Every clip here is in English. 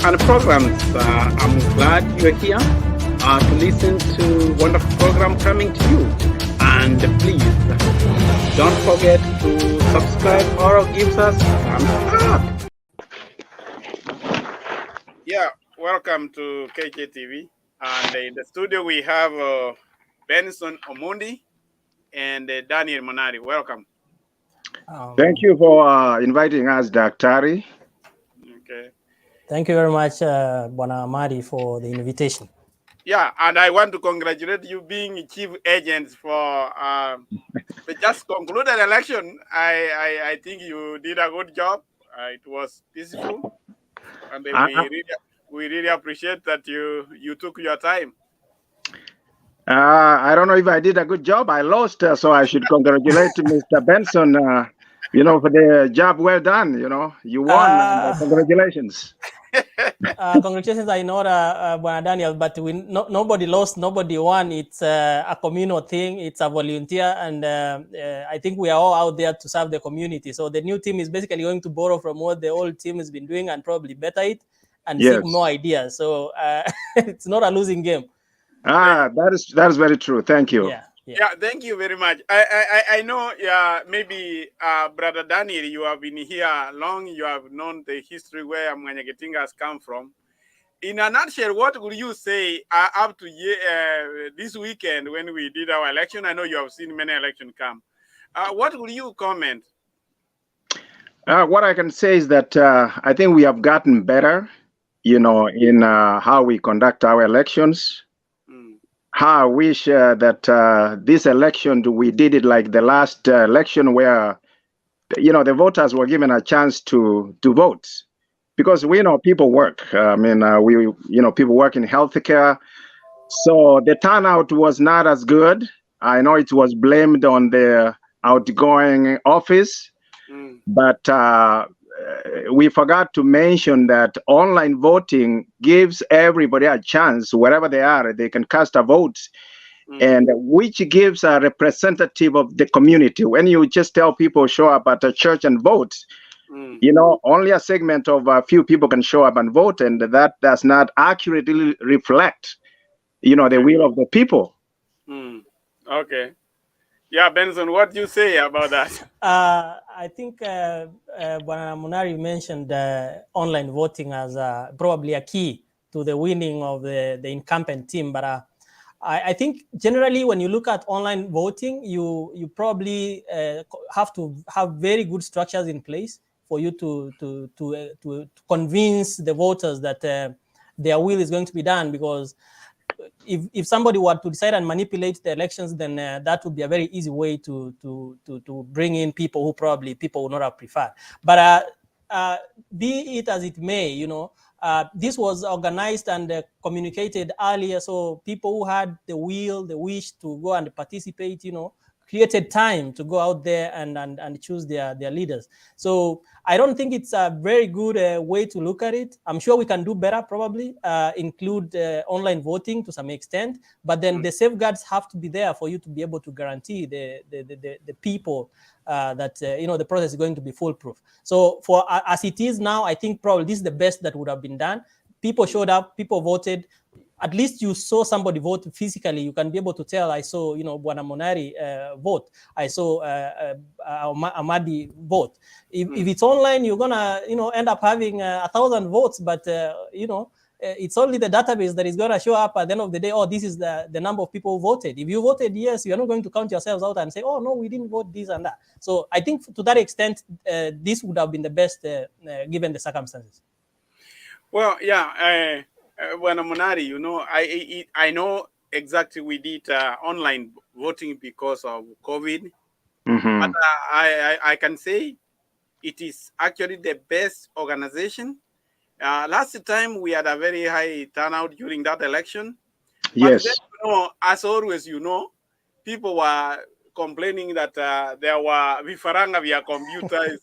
and programs. I'm glad you're here to listen to wonderful program coming to you. And please don't forget to subscribe or give us thumbs up. Yeah, welcome to KJTV. And in the studio we have Benson Omundi and Daniel Monari. Welcome. Thank you for inviting us, Daktari. Okay. Thank you very much, Bwana Amadi, for the invitation. Yeah, and I want to congratulate you being chief agent for the just concluded election. I think you did a good job. It was peaceful, and we really appreciate that you took your time. I don't know if I did a good job. I lost, so I should congratulate Mr. Benson. For the job well done. You won. Congratulations. Congratulations, I know, Bwana Daniel, but nobody lost, nobody won. It's a communal thing. It's a volunteer, and I think we are all out there to serve the community. So the new team is basically going to borrow from what the old team has been doing and probably better it and seek more ideas. So it's not a losing game. That is very true. Thank you. Yeah, thank you very much. I know, maybe Brother Daniel, you have been here long. You have known the history where Mwanyagetinge has come from. In a nutshell, what would you say up to this weekend when we did our election? I know you have seen many elections come. What would you comment? What I can say is that I think we have gotten better, in how we conduct our elections. I wish that this election, we did it like the last election where, the voters were given a chance to vote. Because we know people work. People work in healthcare. So the turnout was not as good. I know it was blamed on the outgoing office. But we forgot to mention that online voting gives everybody a chance, wherever they are, they can cast a vote, and which gives a representative of the community. When you just tell people show up at a church and vote, only a segment of a few people can show up and vote, and that does not accurately reflect, the will of the people. Okay. Yeah, Benson, what do you say about that? I think Bwana Munari mentioned online voting as probably a key to the winning of the incumbent team. But I think generally when you look at online voting, you probably have to have very good structures in place for you to convince the voters that their will is going to be done, because if somebody were to decide and manipulate the elections, then that would be a very easy way to bring in people who probably people would not have preferred. But be it as it may, this was organized and communicated earlier, so people who had the will, the wish to go and participate, created time to go out there and choose their leaders. So I don't think it's a very good way to look at it. I'm sure we can do better, probably include online voting to some extent, but then the safeguards have to be there for you to be able to guarantee the people that the process is going to be foolproof. So for as it is now, I think probably this is the best that would have been done. People showed up, people voted. At least you saw somebody vote physically. You can be able to tell, I saw, Bwana Monari vote. I saw Amadi vote. If it's online, you're gonna, end up having 1,000 votes, but it's only the database that is gonna show up at the end of the day. Oh, this is the number of people who voted. If you voted yes, you're not going to count yourselves out and say, oh no, we didn't vote this and that. So I think to that extent, this would have been the best given the circumstances. Well, yeah. When Munari, I know exactly we did online voting because of COVID. But I can say it is actually the best organization. Last time we had a very high turnout during that election. Yes. But then, as always, people were complaining that there were vifaranga via computers.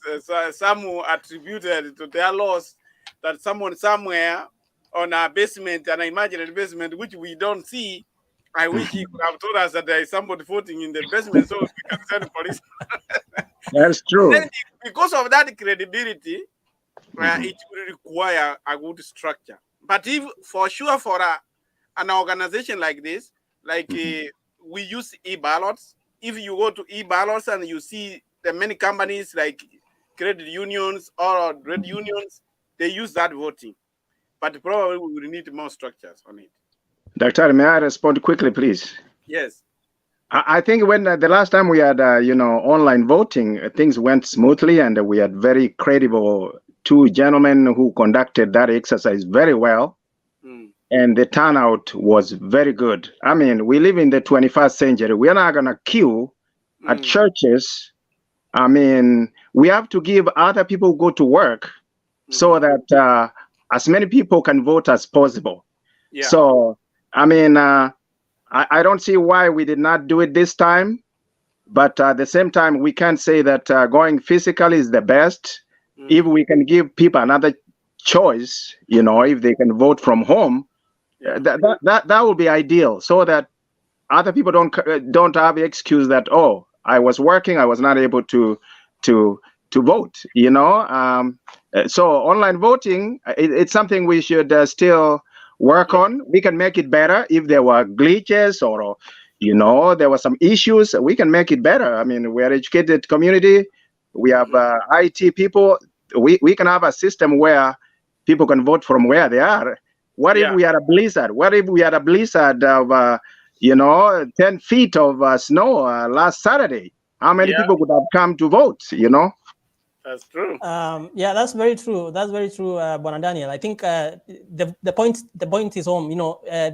Some who attributed to their loss that someone somewhere on a basement, an imaginary basement, which we don't see. I wish he could have told us that there is somebody voting in the basement so we can send the police. That's true. Then, because of that credibility, it will require a good structure. But if for sure for an organization like this, like we use e-ballots, if you go to e-ballots and you see the many companies like credit unions or trade unions, they use that voting. But probably we will need more structures on it. Dr. May I respond quickly, please? Yes. I think when the last time we had, online voting, things went smoothly, and we had very credible two gentlemen who conducted that exercise very well, and the turnout was very good. I mean, we live in the 21st century. We are not going to queue at churches. I mean, we have to give other people go to work so that as many people can vote as possible. Yeah. So, I mean, I don't see why we did not do it this time, but at the same time, we can't say that going physically is the best. If we can give people another choice, if they can vote from home, that would be ideal, so that other people don't have the excuse that, oh, I was working, I was not able to vote. So online voting, it's something we should still work on. We can make it better. If there were glitches or there were some issues, we can make it better. I mean, we are educated community. We have IT people. We can have a system where people can vote from where they are. What if we had a blizzard? What if we had a blizzard of 10 feet of snow last Saturday? How many people would have come to vote? That's true. Yeah, that's very true. That's very true, Bwana Daniel. I think the point is home.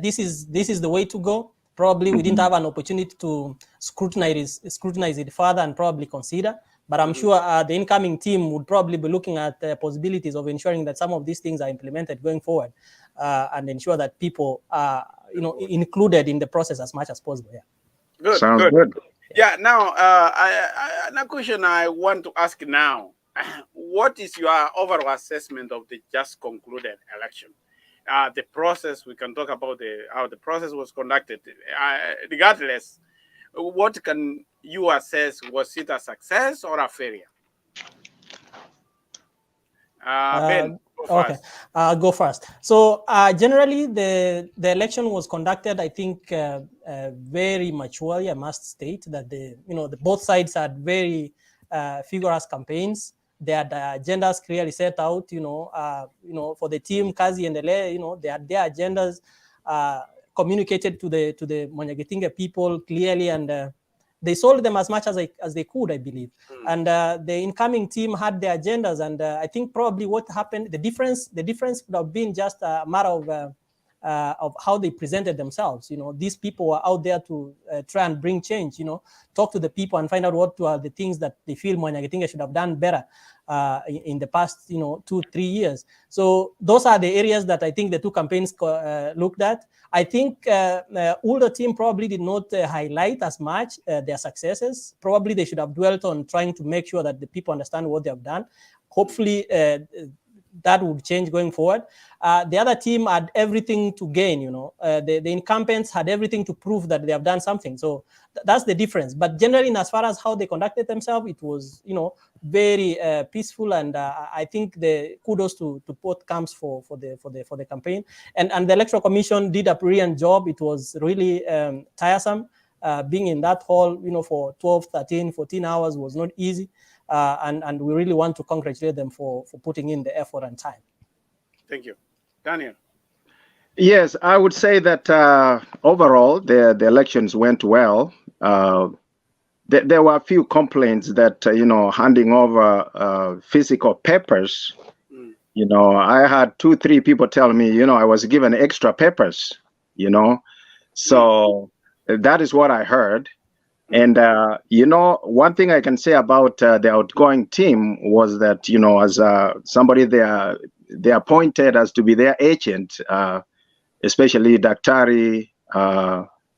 This is the way to go. Probably we didn't have an opportunity to scrutinize it further and probably consider. But I'm sure the incoming team would probably be looking at the possibilities of ensuring that some of these things are implemented going forward, and ensure that people are included in the process as much as possible. Yeah. Good. Sounds good. Yeah. Now, another question I want to ask now. What is your overall assessment of the just concluded election? The process, we can talk about how the process was conducted. Regardless, what can you assess? Was it a success or a failure? Ben, go first. Okay, I'll go first. So generally, the election was conducted, I think, very maturely. I must state that the both sides had very vigorous campaigns. They had agendas clearly set out. For the team, Kazi and Ele, they had their agendas communicated to the Mwanyagetinge people clearly, and they sold them as much as they could, I believe. And the incoming team had their agendas, and I think probably what happened, the difference would have been just a matter of how they presented themselves. These people were out there to try and bring change. Talk to the people and find out what are the things that they feel Mwanyagetinge should have done better in the past, 2-3 years. So those are the areas that I think the two campaigns looked at. I think Uldo team probably did not highlight as much their successes. Probably they should have dwelt on trying to make sure that the people understand what they have done. Hopefully that would change going forward. The other team had everything to gain, the incumbents had everything to prove that they have done something. So that's the difference. But generally, as far as how they conducted themselves, it was, very peaceful. And I think the kudos to both camps for the campaign. And the Electoral Commission did a brilliant job. It was really tiresome. Being in that hall, for 12, 13, 14 hours was not easy. And we really want to congratulate them for putting in the effort and time. Thank you. Daniel. Yes, I would say that overall the elections went well. There were a few complaints that, handing over physical papers, I had 2-3 people tell me, I was given extra papers, so that is what I heard. And, one thing I can say about the outgoing team was that, as somebody they appointed as to be their agent, especially Daktari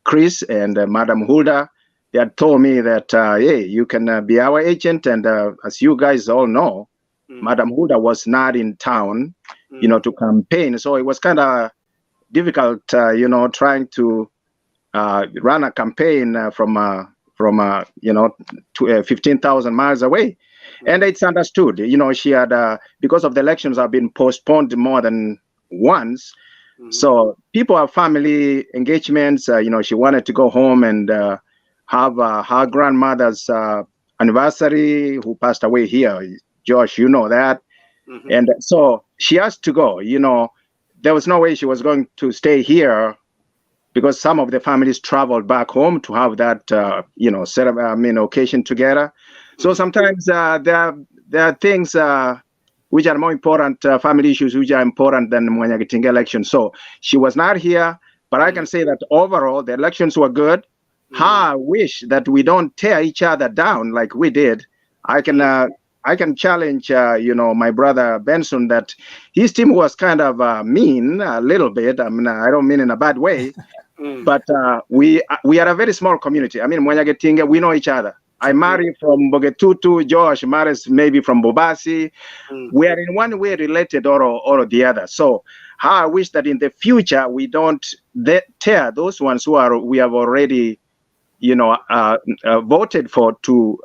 Chris and Madam Hulda, they had told me that, hey, you can be our agent. And as you guys all know, Madam Hulda was not in town, to campaign. So it was kind of difficult, trying to run a campaign from 15,000 miles away. And it's understood. She had, because of the elections have been postponed more than once. So people have family engagements. She wanted to go home and have her grandmother's anniversary, who passed away here. Josh, you know that. And so she has to go. There was no way she was going to stay here, because some of the families traveled back home to have that, occasion together. So sometimes there are things which are more important, family issues which are important than Mwanyagetingge election. So she was not here, but I can say that overall the elections were good. I wish that we don't tear each other down like we did. I can challenge, my brother Benson, that his team was kind of mean a little bit. I mean, I don't mean in a bad way, but we are a very small community. I mean, Mwanyagetingge, we know each other. I marry from Bogetutu, Josh marries maybe from Bobasi. We are in one way related or the other. So I wish that in the future we don't tear those ones we have already, voted for to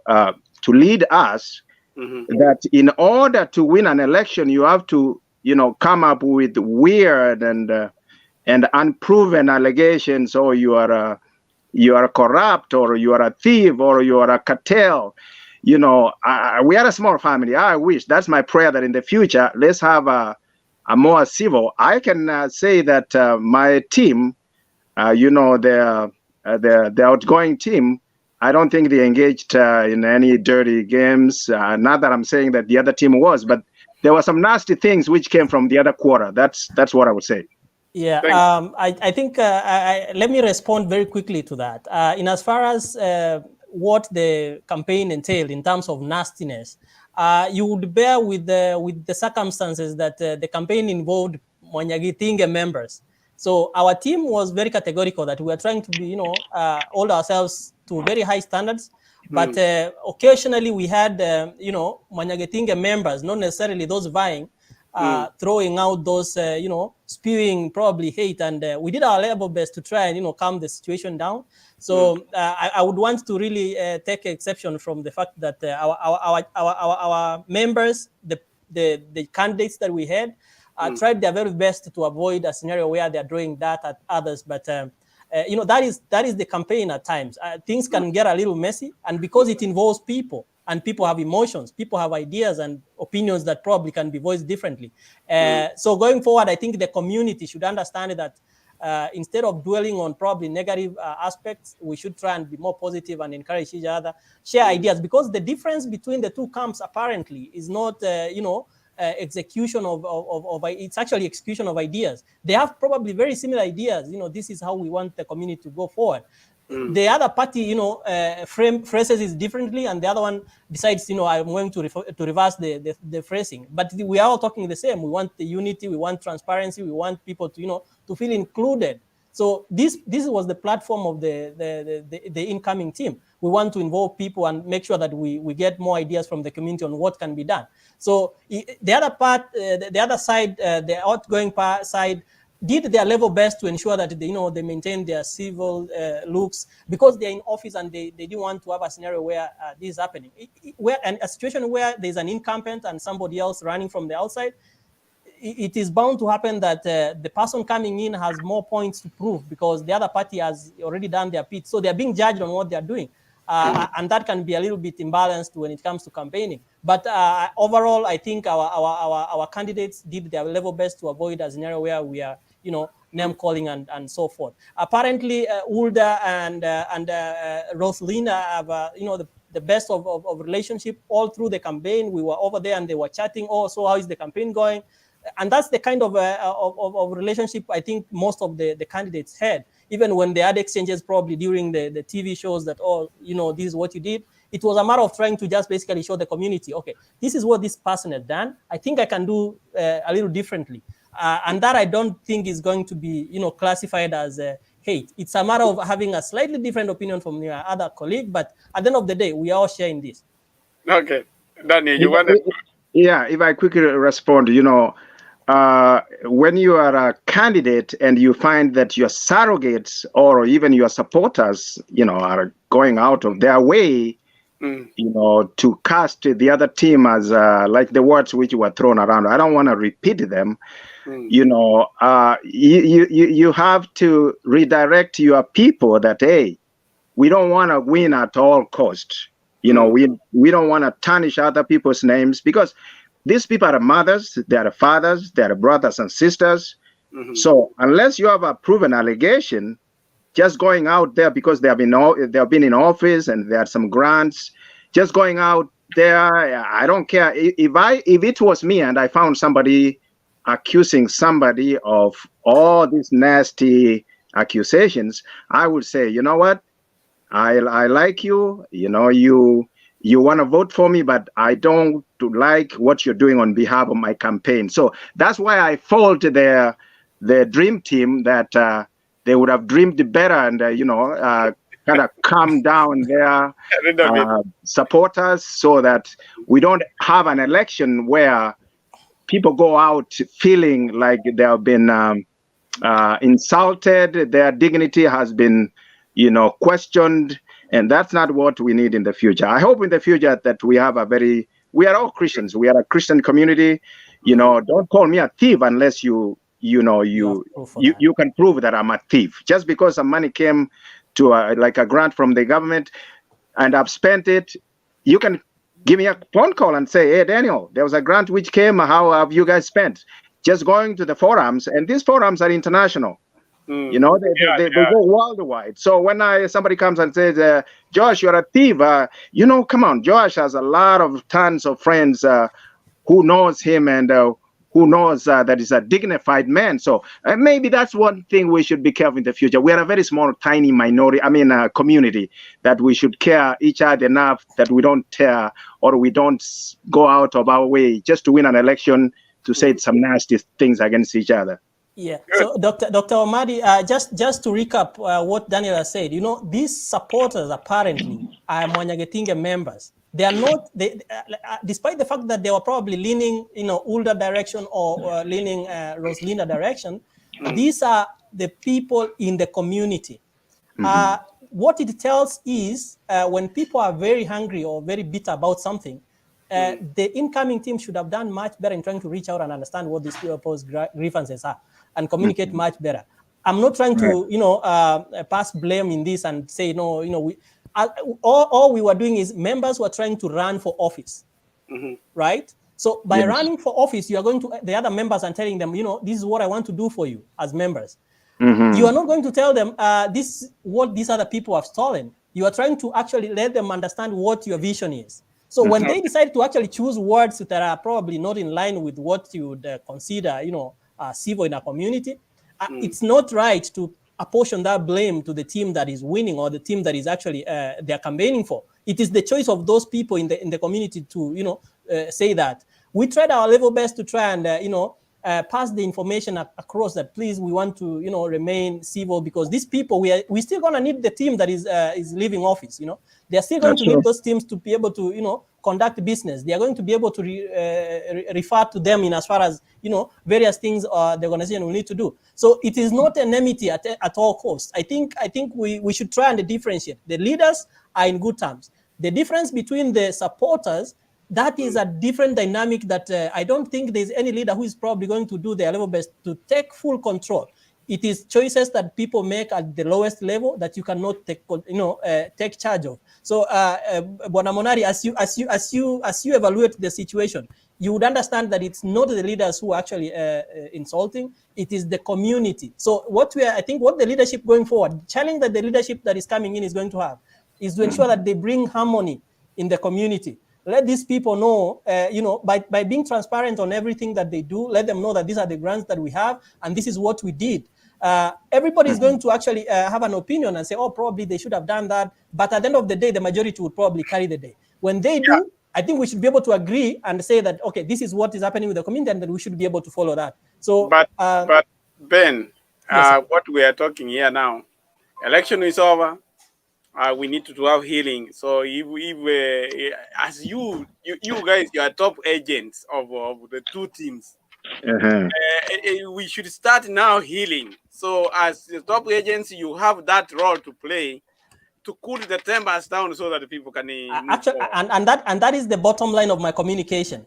lead us. That in order to win an election, you have to, come up with weird and unproven allegations, or you are corrupt, or you are a thief, or you are a cartel. We are a small family. I wish, that's my prayer, that in the future, let's have a more civil. I can say that my team, the outgoing team, I don't think they engaged in any dirty games. Not that I'm saying that the other team was, but there were some nasty things which came from the other quarter. That's what I would say. Yeah, I think let me respond very quickly to that. In as far as what the campaign entailed in terms of nastiness, you would bear with the circumstances that the campaign involved Mwanyagetingge members. So our team was very categorical that we were trying to be, hold ourselves to very high standards. But occasionally we had, Mwanyagetingge members, not necessarily those vying, throwing out those, spewing probably hate. And we did our level best to try and, calm the situation down. So I would want to really take exception from the fact that our members, the candidates that we had, tried their very best to avoid a scenario where they're throwing that at others. But, that is the campaign at times. Things can get a little messy. And because it involves people, and people have emotions, people have ideas and opinions that probably can be voiced differently. So going forward, I think the community should understand that instead of dwelling on probably negative aspects, we should try and be more positive and encourage each other, share ideas, because the difference between the two camps apparently is not, execution of it's actually execution of ideas. They have probably very similar ideas. This is how we want the community to go forward. The other party, phrases it differently, and the other one decides, I'm going to reverse the phrasing. But we are all talking the same. We want the unity, we want transparency, we want people to, to feel included. So this was the platform of the incoming team. We want to involve people and make sure that we get more ideas from the community on what can be done. So the other part, the other side, the outgoing side, did their level best to ensure that they maintain their civil looks, because they're in office and they didn't want to have a scenario where this is happening. And a situation where there's an incumbent and somebody else running from the outside, it is bound to happen that the person coming in has more points to prove, because the other party has already done their bit. So they're being judged on what they're doing. And that can be a little bit imbalanced when it comes to campaigning. But overall, I think our candidates did their level best to avoid a scenario where we are, name calling and so forth. Apparently, Ulda and Rosalina have, the best of relationship all through the campaign. We were over there and they were chatting. Oh, so how is the campaign going? And that's the kind of relationship I think most of the candidates had. Even when they had exchanges probably during the TV shows that, this is what you did. It was a matter of trying to just basically show the community, okay, this is what this person has done. I think I can do a little differently. And that I don't think is going to be, classified as hate. It's a matter of having a slightly different opinion from your other colleague. But at the end of the day, we are all sharing this. Okay. Daniel, you want to... Yeah, if I quickly respond, when you are a candidate and you find that your surrogates or even your supporters, are going out of their way to cast the other team as like the words which were thrown around. I don't want to repeat them. You have to redirect your people that, hey, we don't want to win at all costs. We don't want to tarnish other people's names, because these people are mothers, they are fathers, they are brothers and sisters. So unless you have a proven allegation, just going out there because they have been in office and there are some grants, just going out there, I don't care. If it was me and I found somebody accusing somebody of all these nasty accusations, I would say, you know what? I like you, you want to vote for me, but I don't like what you're doing on behalf of my campaign. So that's why I fault the dream team that they would have dreamed better and, kind of calm down their supporters, so that we don't have an election where people go out feeling like they have been insulted, their dignity has been questioned, and that's not what we need in the future. I hope in the future that we are all Christians. We are a Christian community. Don't call me a thief unless you can prove that I'm a thief. Just because some money came to like a grant from the government and I've spent it, you can give me a phone call and say, hey, Daniel, there was a grant which came. How have you guys spent? Just going to the forums, and these forums are international. They go worldwide. So when somebody comes and says, Josh, you're a thief, come on, Josh has a lot of tons of friends who knows him and who knows that he's a dignified man. So maybe that's one thing we should be careful in the future. We are a very small, tiny community, that we should care each other enough that we don't tear or we don't go out of our way just to win an election to say some nasty things against each other. Yeah. So, Dr. Omadi, just to recap what Daniel has said, these supporters apparently are Mwanyagetinge members. They are not, despite the fact that they were probably leaning, Ulda direction or leaning Rosalinda direction, these are the people in the community. What it tells is when people are very hungry or very bitter about something, the incoming team should have done much better in trying to reach out and understand what these people's grievances are and communicate much better. I'm not trying to, pass blame in this and say, all we were doing is members were trying to run for office, right? So by running for office, you are going to the other members and telling them, this is what I want to do for you as members. You are not going to tell them this what these other people have stolen. You are trying to actually let them understand what your vision is. So when they decide to actually choose words that are probably not in line with what you would consider, civil in a community, it's not right to apportion that blame to the team that is winning or the team that is actually they're campaigning for. It is the choice of those people in the community to say that. We tried our level best to try and pass the information across that please, we want to remain civil, because these people we still gonna need the team that is leaving office. They're still going to need those teams to be able to conduct business. They are going to be able to refer to them in as far as various things the organization will need to do. So it is not enmity at all costs. I think we should try and differentiate. The leaders are in good terms. The difference between the supporters, that is a different dynamic that I don't think there's any leader who is probably going to do their level best to take full control. It is choices that people make at the lowest level that you cannot take charge of. So, Bwana Monari, as you evaluate the situation, you would understand that it's not the leaders who are actually insulting; it is the community. So, I think what the leadership going forward, challenge that the leadership that is coming in is going to have, is to ensure that they bring harmony in the community. Let these people know, by being transparent on everything that they do, let them know that these are the grants that we have and this is what we did. Everybody is going to actually have an opinion and say, oh, probably they should have done that. But at the end of the day, the majority would probably carry the day. When they do, I think we should be able to agree and say that, okay, this is what is happening with the community and that we should be able to follow that. So, but Ben, yes, what we are talking here now, election is over. We need to have healing. So if as you guys, you are top agents of the two teams, we should start now healing. So as the top agents, you have that role to play to cool the tempers down so that the people can actually, and that is the bottom line of my communication.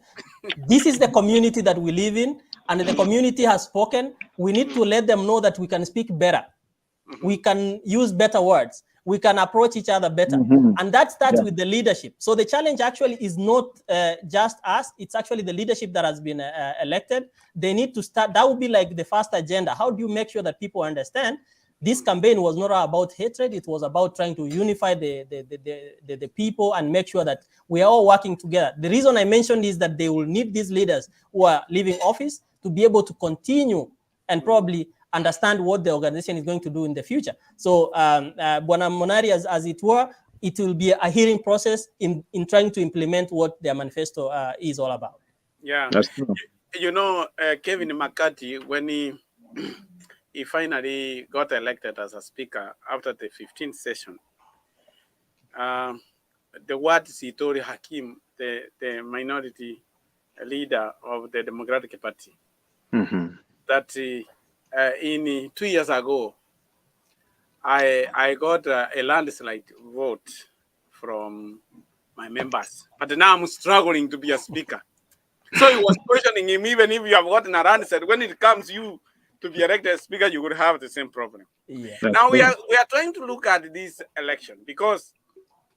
This is the community that we live in, and the community has spoken. We need to let them know that we can speak better. We can use better words. We can approach each other better. And that starts with the leadership. So the challenge actually is not just us. It's actually the leadership that has been elected. They need to start. That would be like the first agenda. How do you make sure that people understand this campaign was not about hatred? It was about trying to unify the people and make sure that we are all working together. The reason I mentioned is that they will need these leaders who are leaving office to be able to continue and probably understand what the organization is going to do in the future. So, Bwana Monari, as it were, it will be a hearing process in trying to implement what their manifesto is all about. Yeah, that's true. You know, Kevin McCarthy, when he finally got elected as a speaker after the 15th session, the words he told Hakim, the minority leader of the Democratic Party, that in 2 years ago, I got a landslide vote from my members, but now I'm struggling to be a speaker. So he was questioning him, even if you have gotten a landslide, when it comes you to be elected as speaker, you would have the same problem. Yeah. Now we are trying to look at this election because,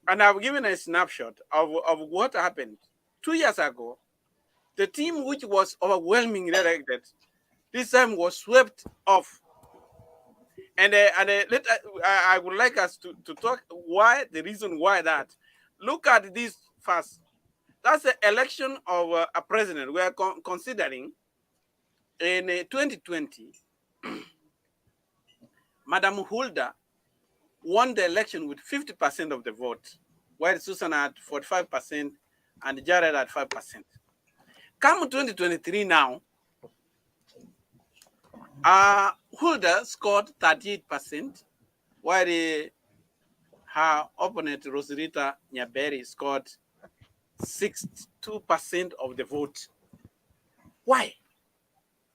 and I've given a snapshot of what happened 2 years ago. The team which was overwhelmingly elected this time was swept off. And I would like us to talk why, the reason why that. Look at this first. That's the election of a president. We are considering in 2020, Madam Hulda won the election with 50% of the vote, while Susan had 45% and Jared had 5%. Come 2023 now, Hulda scored 38%, while her opponent, Rosarita Nyaberi, scored 62% of the vote. Why?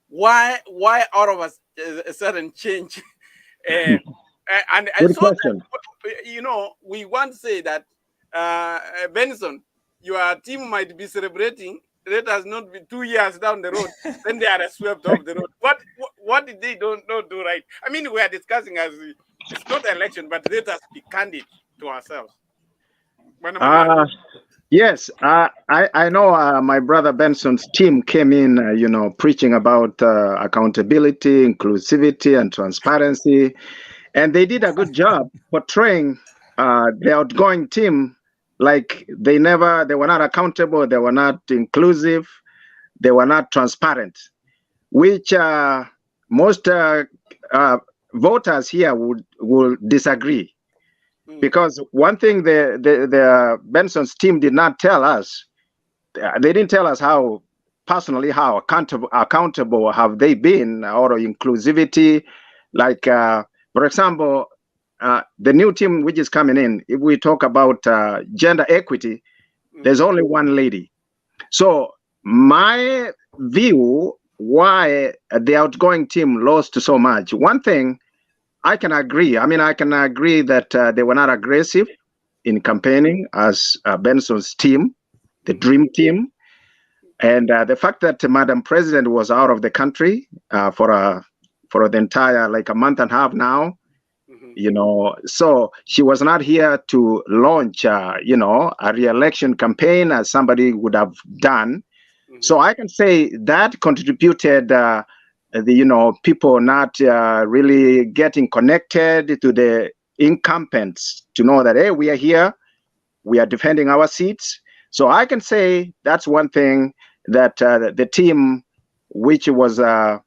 Why all of us a sudden change? And so that, you know, we want to say that Benson, your team might be celebrating. Let us not be 2 years down the road, then they are swept off the road. What did they not do right? I mean, we are discussing as it's not an election, but let us be candid to ourselves. Yes, I know my brother Benson's team came in, you know, preaching about accountability, inclusivity, and transparency. And they did a good job portraying the outgoing team like they were not accountable, they were not inclusive, they were not transparent, which most voters here would disagree. Because one thing the Benson's team did not tell us, they didn't tell us how personally, how accountable have they been, or inclusivity. Like, for example, the new team which is coming in, if we talk about gender equity, there's only one lady. So my view, why the outgoing team lost so much, one thing, I can agree. I mean, I can agree that they were not aggressive in campaigning as Benson's team, the dream team. And the fact that Madam President was out of the country for the entire, like a month and a half now, you know, so she was not here to launch, you know, a re-election campaign as somebody would have done. So I can say that contributed you know, people not really getting connected to the incumbents to know that, hey, we are here, we are defending our seats. So I can say that's one thing that the team, which was the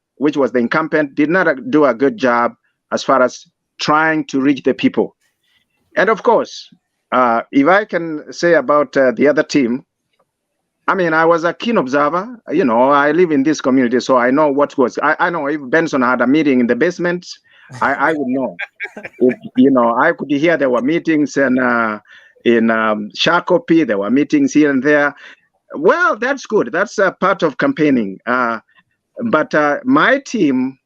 incumbent, did not do a good job as far as trying to reach the people. And of course, if I can say about the other team, I mean, I was a keen observer. You know, I live in this community, so I know what was. I know if Benson had a meeting in the basement, I would know. If, you know, I could hear there were meetings and in Shakopee, there were meetings here and there. Well, that's good. That's a part of campaigning. But my team,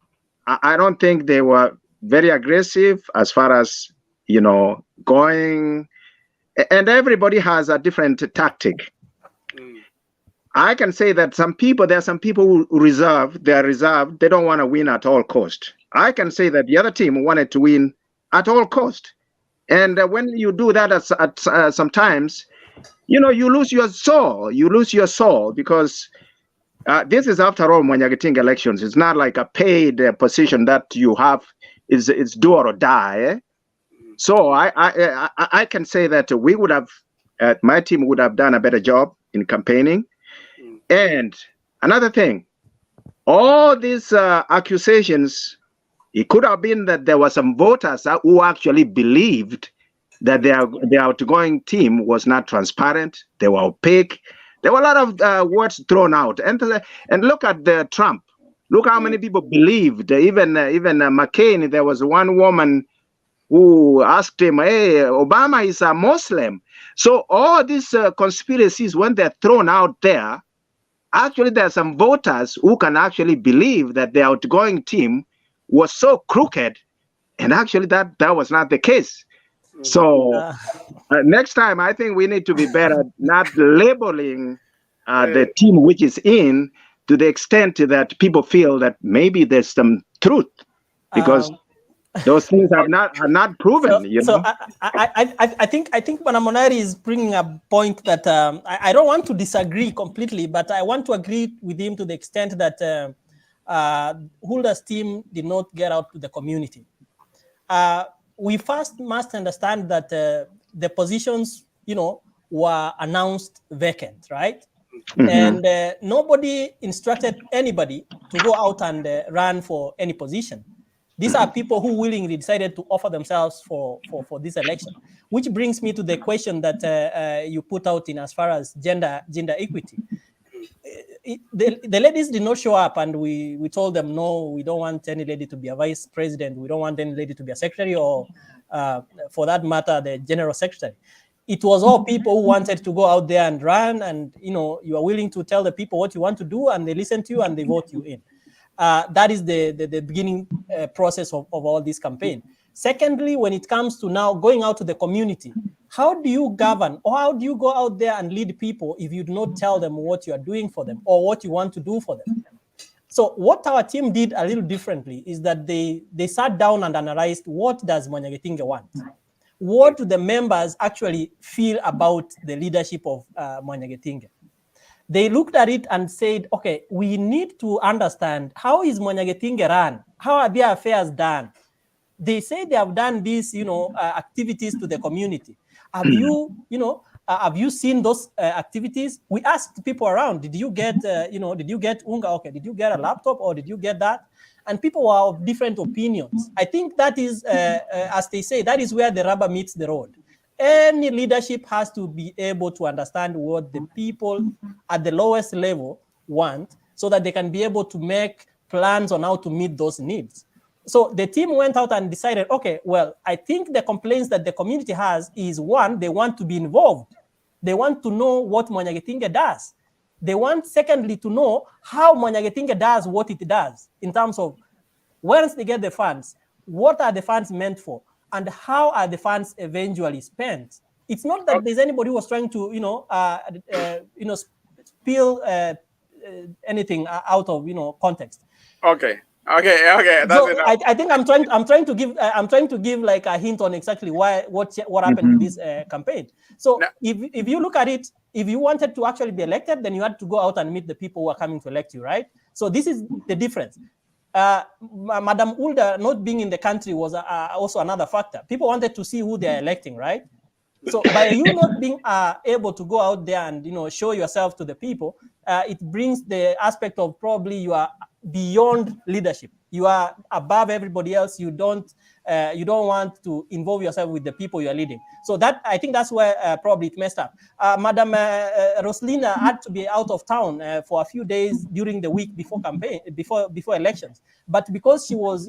I don't think they were very aggressive as far as, you know, going, and everybody has a different tactic. I can say that there are some people who they're reserved, they don't want to win at all cost. I can say that the other team wanted to win at all cost. And when you do that sometimes, you lose your soul. You lose your soul because this is, after all, Mwanyagetingge elections. It's not like a paid position that you have. It's do or die. Eh? So I can say that we would have, my team would have done a better job in campaigning. And another thing, all these accusations, it could have been that there were some voters who actually believed that the outgoing team was not transparent. They were opaque. There were a lot of words thrown out. And look at the Trump. Look how many people believed. Even McCain, there was one woman who asked him, hey, Obama is a Muslim. So all these conspiracies, when they're thrown out there, actually there are some voters who can actually believe that the outgoing team was so crooked, and actually that was not the case. So next time, I think we need to be better not labeling the team which is in to the extent that people feel that maybe there's some truth, because those things are not proven. So I think Mwanyagetingge is bringing a point that I don't want to disagree completely, but I want to agree with him to the extent that Hulda's team did not get out to the community. We first must understand that the positions, were announced vacant, right? Mm-hmm. And nobody instructed anybody to go out and run for any position. These are people who willingly decided to offer themselves for this election, which brings me to the question that you put out in as far as gender equity. The ladies did not show up, and we told them, no, we don't want any lady to be a vice president. We don't want any lady to be a secretary, or for that matter, the general secretary. It was all people who wanted to go out there and run, and you are willing to tell the people what you want to do, and they listen to you and they vote you in. That is the beginning process of all this campaign. Secondly, when it comes to now going out to the community, how do you govern, or how do you go out there and lead people if you do not tell them what you are doing for them or what you want to do for them? So what our team did a little differently is that they sat down and analyzed, what does Mwanyagetingge want? What do the members actually feel about the leadership of Mwanyagetingge? They looked at it and said, okay, we need to understand, how is Mwanyagetingge run? How are their affairs done? They say they have done these, activities to the community. Have you seen those activities? We asked people around, did you get, did you get unga? Okay, did you get a laptop, or did you get that? And people were of different opinions. I think that is, as they say, that is where the rubber meets the road. Any leadership has to be able to understand what the people at the lowest level want, so that they can be able to make plans on how to meet those needs. So the team went out and decided, okay, well, I think the complaints that the community has is, one, they want to be involved. They want to know what Mwanyagetingge does. They want, secondly, to know how Mwanyagetingge does what it does in terms of, once they get the funds, what are the funds meant for, and how are the funds eventually spent. It's not that there's anybody who was trying to, spill anything out of, context. Okay. That's so enough. I think I'm trying to give like a hint on exactly what happened to this campaign. So if you look at it, if you wanted to actually be elected, then you had to go out and meet the people who are coming to elect you, right? So this is the difference. Madam Hulda not being in the country was also another factor. People wanted to see who they're electing, right? So by you not being able to go out there and show yourself to the people, it brings the aspect of probably you are beyond leadership. You are above everybody else. You don't want to involve yourself with the people you are leading. So that, I think that's where probably it messed up. Madam Roslina had to be out of town for a few days during the week before elections. But because she was,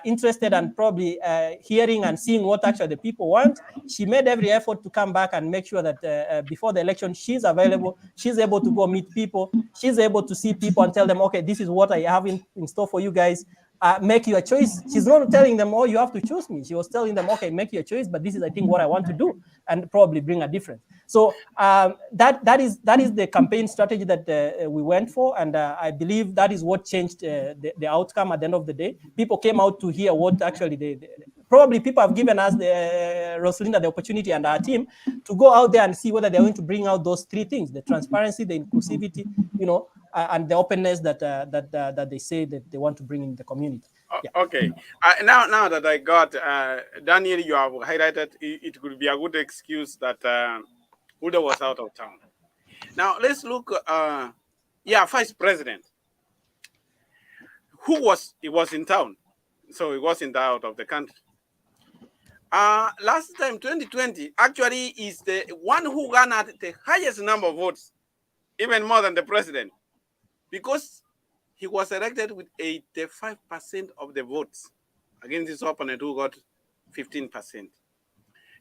interested and probably hearing and seeing what actually the people want, she made every effort to come back and make sure that before the election, she's available, she's able to go meet people, she's able to see people and tell them, okay, this is what I have in store for you guys. make your choice. She's not telling them, oh, you have to choose me. She was telling them, okay, make your choice, but this is, I think, what I want to do, and probably bring a difference. So that is the campaign strategy that we went for, and I believe that is what changed the outcome at the end of the day. People came out to hear what actually probably people have given us, Rosalinda, the opportunity and our team to go out there and see whether they're going to bring out those three things: the transparency, the inclusivity, and the openness that they say that they want to bring in the community. Yeah. Okay. Now that I got Daniel, you have highlighted it could be a good excuse that Hulda was out of town. Now let's look. Vice president. He was in town, so he wasn't out of the country. Last time, 2020, actually is the one who garnered the highest number of votes, even more than the president, because he was elected with 85% of the votes against his opponent who got 15%.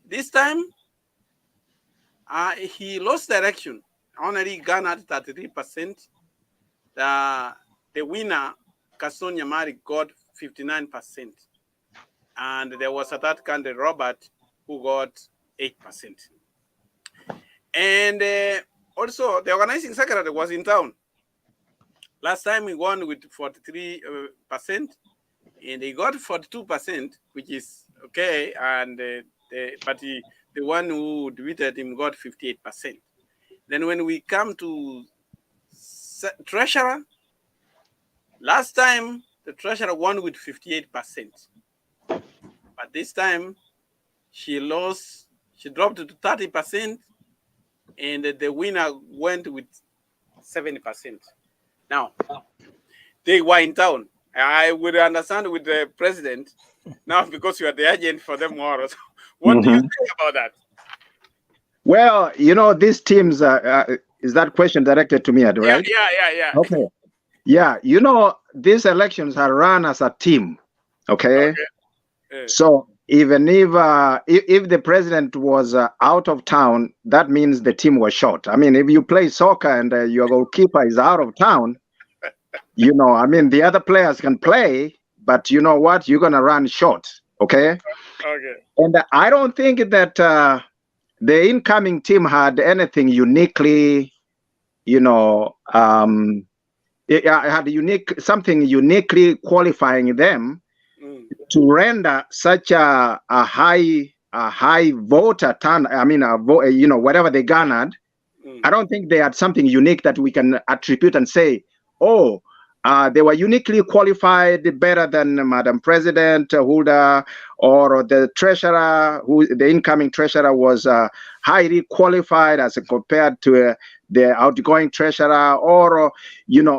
This time, he lost the election, only garnered 33%. The winner, Kasson Nyamari, got 59%. And there was a third candidate, Robert, who got 8%. And also, the organizing secretary was in town. Last time he won with 43%, and he got 42%, which is okay. And but the one who defeated him got 58%. Then when we come to treasurer, last time the treasurer won with 58%. But this time, she lost. She dropped to 30%, and the winner went with 70%. Now, they were in town. I would understand with the president now because you are the agent for them more. What do you think about that? Well, these teams, is that question directed to me, right? Yeah. Okay. Yeah, these elections are run as a team, okay? So even if the president was out of town, that means the team was short. I mean, if you play soccer and your goalkeeper is out of town, the other players can play, but you know what? You're going to run short, okay? Okay. And I don't think that the incoming team had anything uniquely, it had something uniquely qualifying them to render such a high voter turn. I mean, whatever they garnered. I don't think they had something unique that we can attribute and say, oh, they were uniquely qualified better than Madam President Hulda, or the treasurer, the incoming treasurer was highly qualified as compared to the outgoing treasurer, or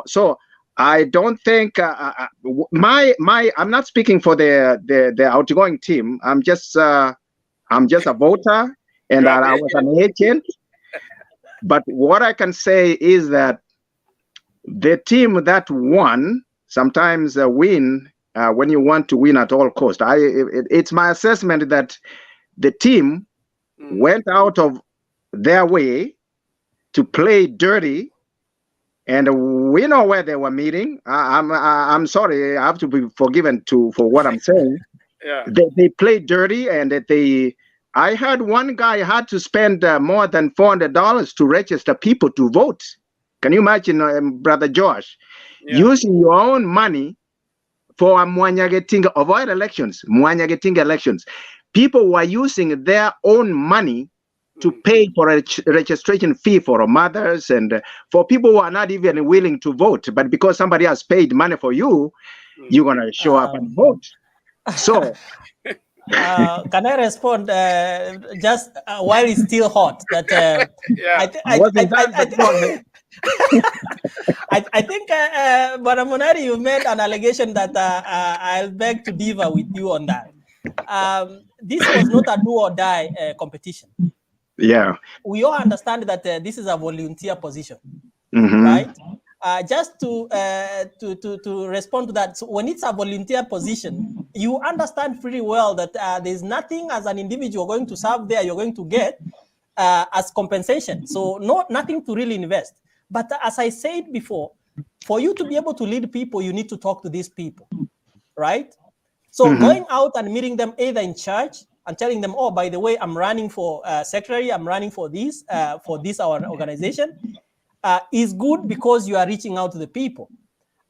so. I don't think I'm not speaking for the outgoing team. I'm just a voter, and I was an agent. But what I can say is that the team that won sometimes win when you want to win at all cost. It's my assessment that the team went out of their way to play dirty. And we know where they were meeting. I'm sorry, I have to be forgiven for what I'm saying. Yeah. They played dirty, and I heard one guy had to spend more than $400 to register people to vote. Can you imagine, Brother Josh, using your own money for a Mwanyagetinge avoid elections, Mwanyagetinge elections? People were using their own money to pay for a registration fee for mothers and for people who are not even willing to vote. But because somebody has paid money for you, you're going to show up and vote. So, can I respond just while it's still hot? That I think, Madam Munari, you made an allegation that I'll beg to differ with you on that. This was not a do or die competition. Yeah, we all understand that this is a volunteer position, right? Just to respond to that, so when it's a volunteer position, you understand pretty well that there's nothing as an individual going to serve there you're going to get as compensation. So nothing to really invest. But as I said before, for you to be able to lead people, you need to talk to these people. right? So going out and meeting them either in church and telling them, oh, by the way, I'm running for secretary, I'm running for this our organization, is good because you are reaching out to the people.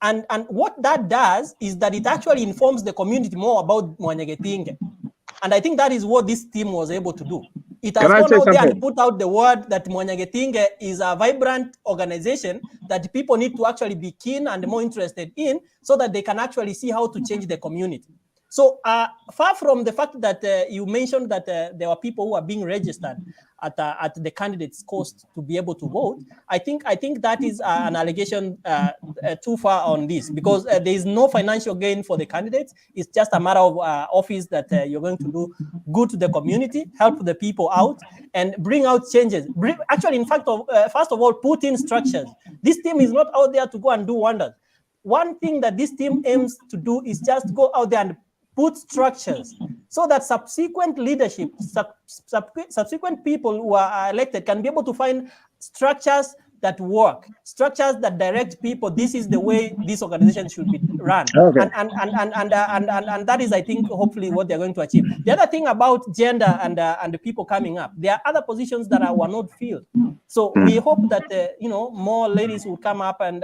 And what that does is that it actually informs the community more about Mwanyagetinge. And I think that is what this team was able to do. It has gone out there and put out the word that Mwanyagetinge is a vibrant organization that people need to actually be keen and more interested in so that they can actually see how to change the community. So far from the fact that you mentioned that there were people who are being registered at the candidate's cost to be able to vote, I think that is an allegation too far on this, because there is no financial gain for the candidates. It's just a matter of office that you're going to do good to the community, help the people out, and bring out changes. Actually, in fact, first of all, put in structures. This team is not out there to go and do wonders. One thing that this team aims to do is just go out there and put structures so that subsequent leadership, subsequent people who are elected can be able to find structures that work, structures that direct people. This is the way this organization should be run. Okay. And that is, I think, hopefully what they're going to achieve. The other thing about gender and the people coming up, there are other positions that were not filled. So we hope that more ladies will come up and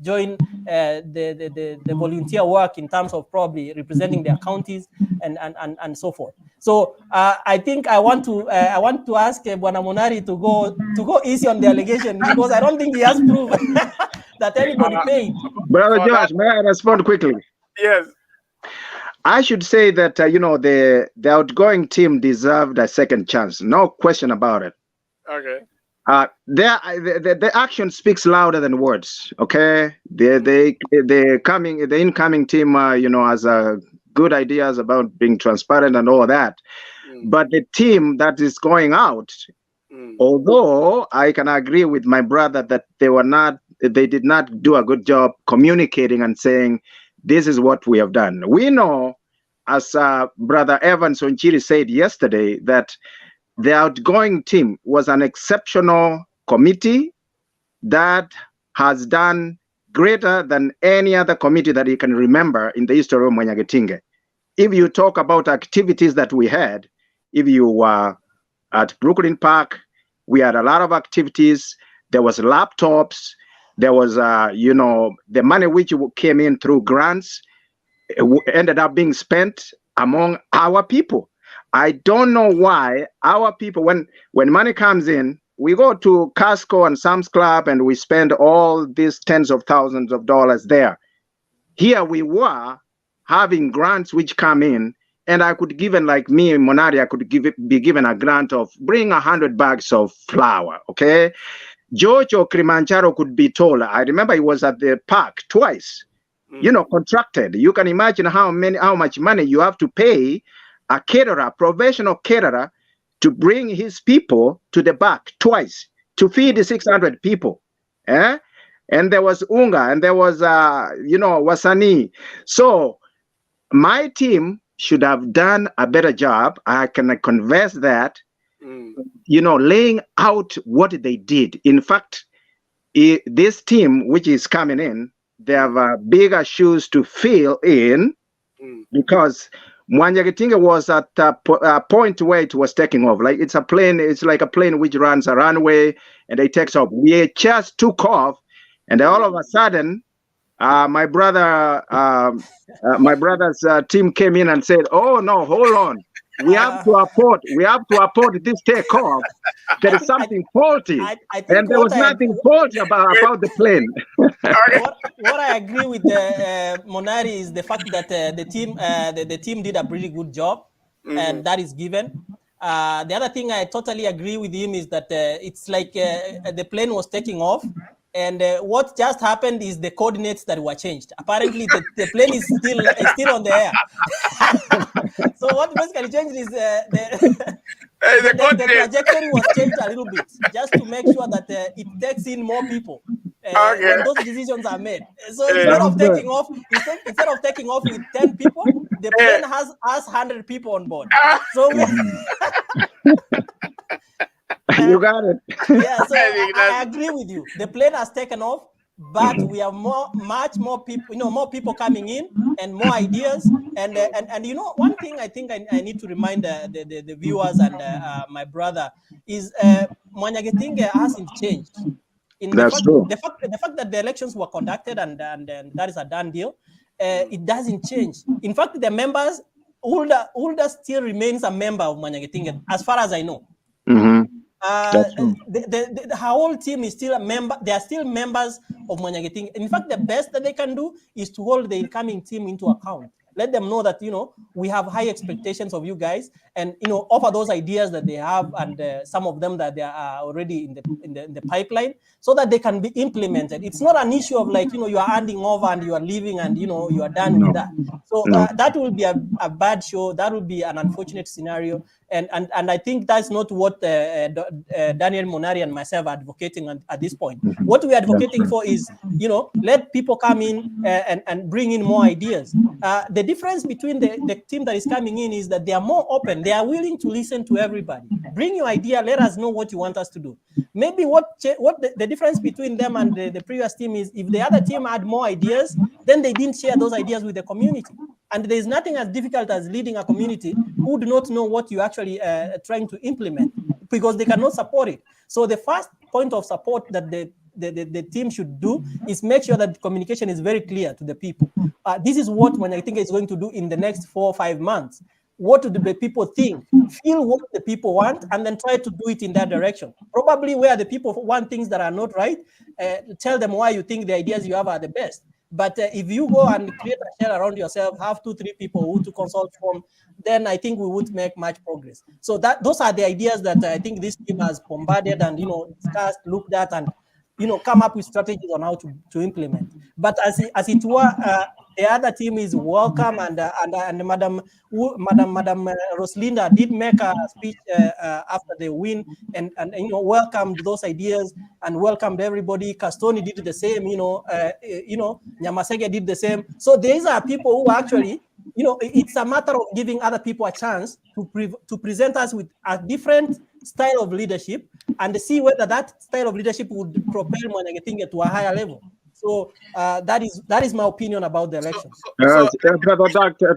join the volunteer work in terms of probably representing their counties and so forth. So I think I want to ask Bwana Munari to go easy on the allegation, because I don't think he has proof that anybody paid. Brother Josh, may I respond quickly? Yes. I should say that the outgoing team deserved a second chance, no question about it. Okay. The action speaks louder than words. Okay, the incoming team, has good ideas about being transparent and all that, but the team that is going out, although I can agree with my brother that they did not do a good job communicating and saying this is what we have done. We know, as Brother Evans Onchiri said yesterday, that the outgoing team was an exceptional committee that has done greater than any other committee that you can remember in the history of Mwanyagetinge. If you talk about activities that we had, if you were at Brooklyn Park, we had a lot of activities. There was laptops. There was, the money which came in through grants ended up being spent among our people. I don't know why our people, when money comes in, we go to Costco and Sam's Club and we spend all these tens of thousands of dollars there. Here we were having grants which come in, and I could given, like me in Monari, I could be given a grant of bring 100 bags of flour, okay? George or Kilimanjaro could be told. I remember he was at the park twice, contracted. You can imagine how much money you have to pay a caterer, professional caterer, to bring his people to the back twice to feed 600 people. And there was Unga, and there was, Wasani. So my team should have done a better job. I can confess that, laying out what they did. In fact, this team, which is coming in, they have bigger shoes to fill in, because Mwanyagetinge was at a point where it was taking off. Like it's like a plane which runs a runway and it takes off. We just took off, and all of a sudden, my brother's team came in and said, "Oh no, hold on. We have to abort this takeoff. There is something faulty." And there was nothing faulty about the plane. What I agree with Monari is the fact that the team did a pretty good job, and that is given. The other thing I totally agree with him is that it's like the plane was taking off, and what just happened is the coordinates that were changed. Apparently, the plane is still on the air. So what basically changed is the trajectory was changed a little bit, just to make sure that it takes in more people when those decisions are made. So instead of taking off with 10 people, the plane has 100 people on board. So you got it. Yeah, so I agree with you. The plane has taken off, but we have much more people, more people coming in and more ideas. And one thing I think I need to remind the viewers and my brother is Mwanyagetinge hasn't changed. That's true. The fact that the elections were conducted and that is a done deal, it doesn't change. In fact, the members, Ulda still remains a member of Mwanyagetinge, as far as I know. The whole team is still a member. They are still members of Mwanyagetinge. In fact, the best that they can do is to hold the incoming team into account. Let them know that we have high expectations of you guys, and offer those ideas that they have, and some of them that they are already in the pipeline, so that they can be implemented. It's not an issue of like you are handing over and you are leaving and you are done with that. So that will be a bad show. That will be an unfortunate scenario, and I think that's not what Daniel Monari and myself are advocating at this point. What we are advocating for is let people come in and bring in more ideas. The difference between the team that is coming in is that they are more open. They are willing to listen to everybody. Bring your idea. Let us know what you want us to do. Maybe what the difference between them and the previous team is, if the other team had more ideas, then they didn't share those ideas with the community. And there's nothing as difficult as leading a community who do not know what you're actually trying to implement, because they cannot support it. So the first point of support that the team should do is make sure that communication is very clear to the people. This is what Mwanyagetinge is going to do in the next 4 or 5 months. What do the people think? Feel what the people want, and then try to do it in that direction. Probably where the people want things that are not right, tell them why you think the ideas you have are the best. But if you go and create a shell around yourself, have 2, 3 people who to consult from, then I think we won't make much progress. So those are the ideas that I think this team has bombarded and discussed, looked at, and come up with strategies on how to implement. But as it were, the other team is welcome, and Madam Roslinda did make a speech after the win, and welcomed those ideas and welcomed everybody. Castoni did the same, Nyamasege did the same. So these are people who actually, it's a matter of giving other people a chance to present us with a different style of leadership, and see whether that style of leadership would propel Mwanyagetinge to a higher level. So that is my opinion about the election.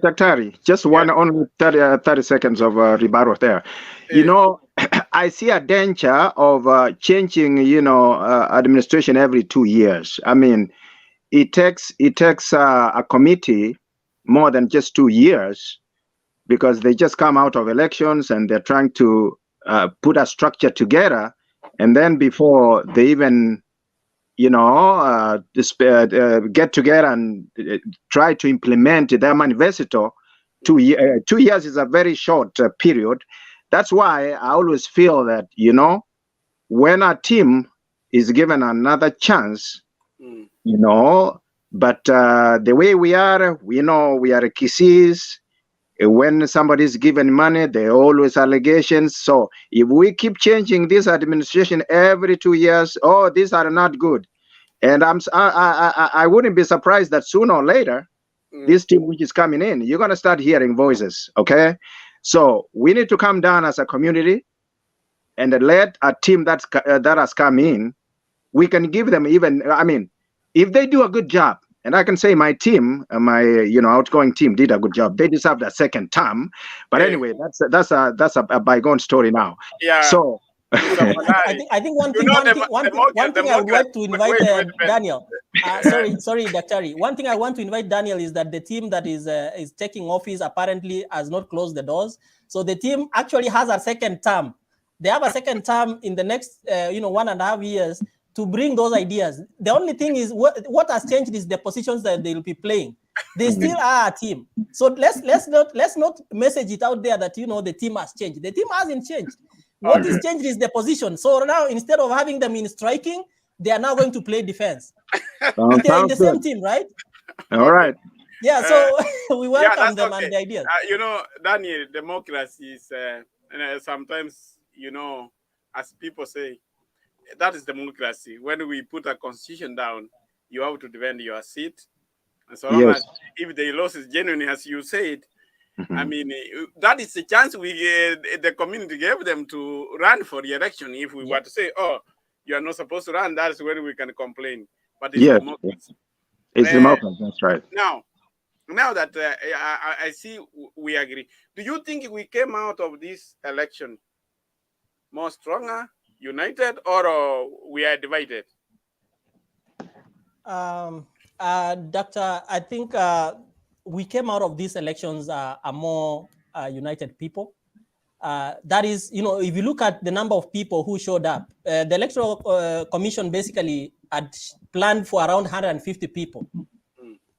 Dr. Just only 30 seconds of rebuttal there. I see a danger of changing, administration every 2 years. I mean, it takes a committee more than just 2 years, because they just come out of elections and they're trying to put a structure together, and then before they even get together and try to implement their manifesto, 2 years is a very short period. That's why I always feel that when a team is given another chance, but the way we are, we are Kisis. When somebody is given money, there are always allegations. So if we keep changing this administration every 2 years, these are not good. And I wouldn't be surprised that sooner or later, this team which is coming in, you're going to start hearing voices, okay? So we need to come down as a community and let a team that has come in, we can give them if they do a good job, and I can say my team, my outgoing team did a good job. They deserve a second term, but anyway, that's a bygone story now. Yeah. So I think one thing I would like to invite Daniel. Sorry, Dr. One thing I want to invite Daniel is that the team that is taking office apparently has not closed the doors. So the team actually has a second term. They have a second term in the next 1.5 years to bring those ideas. The only thing is what has changed is the positions that they will be playing. They still are a team. So let's not message it out there that the team has changed. The team hasn't changed. What is changed is the position. So now instead of having them in striking, they are now going to play defense. But they are in the same team, right? All right. Yeah, so we welcome them and the ideas. Daniel, democracy is sometimes, as people say, that is democracy. When we put a constitution down, you have to defend your seat. And so long as if the loss is genuine, as you said, I mean, that is the chance the community gave them to run for the election. If we were to say, you are not supposed to run, that's when we can complain. but it's democracy. It's democracy. That's right. Now that I see we agree, do you think we came out of this election more stronger, united, or we are divided? Doctor, I think we came out of these elections a more united people. That is, if you look at the number of people who showed up, the Electoral Commission basically had planned for around 150 people.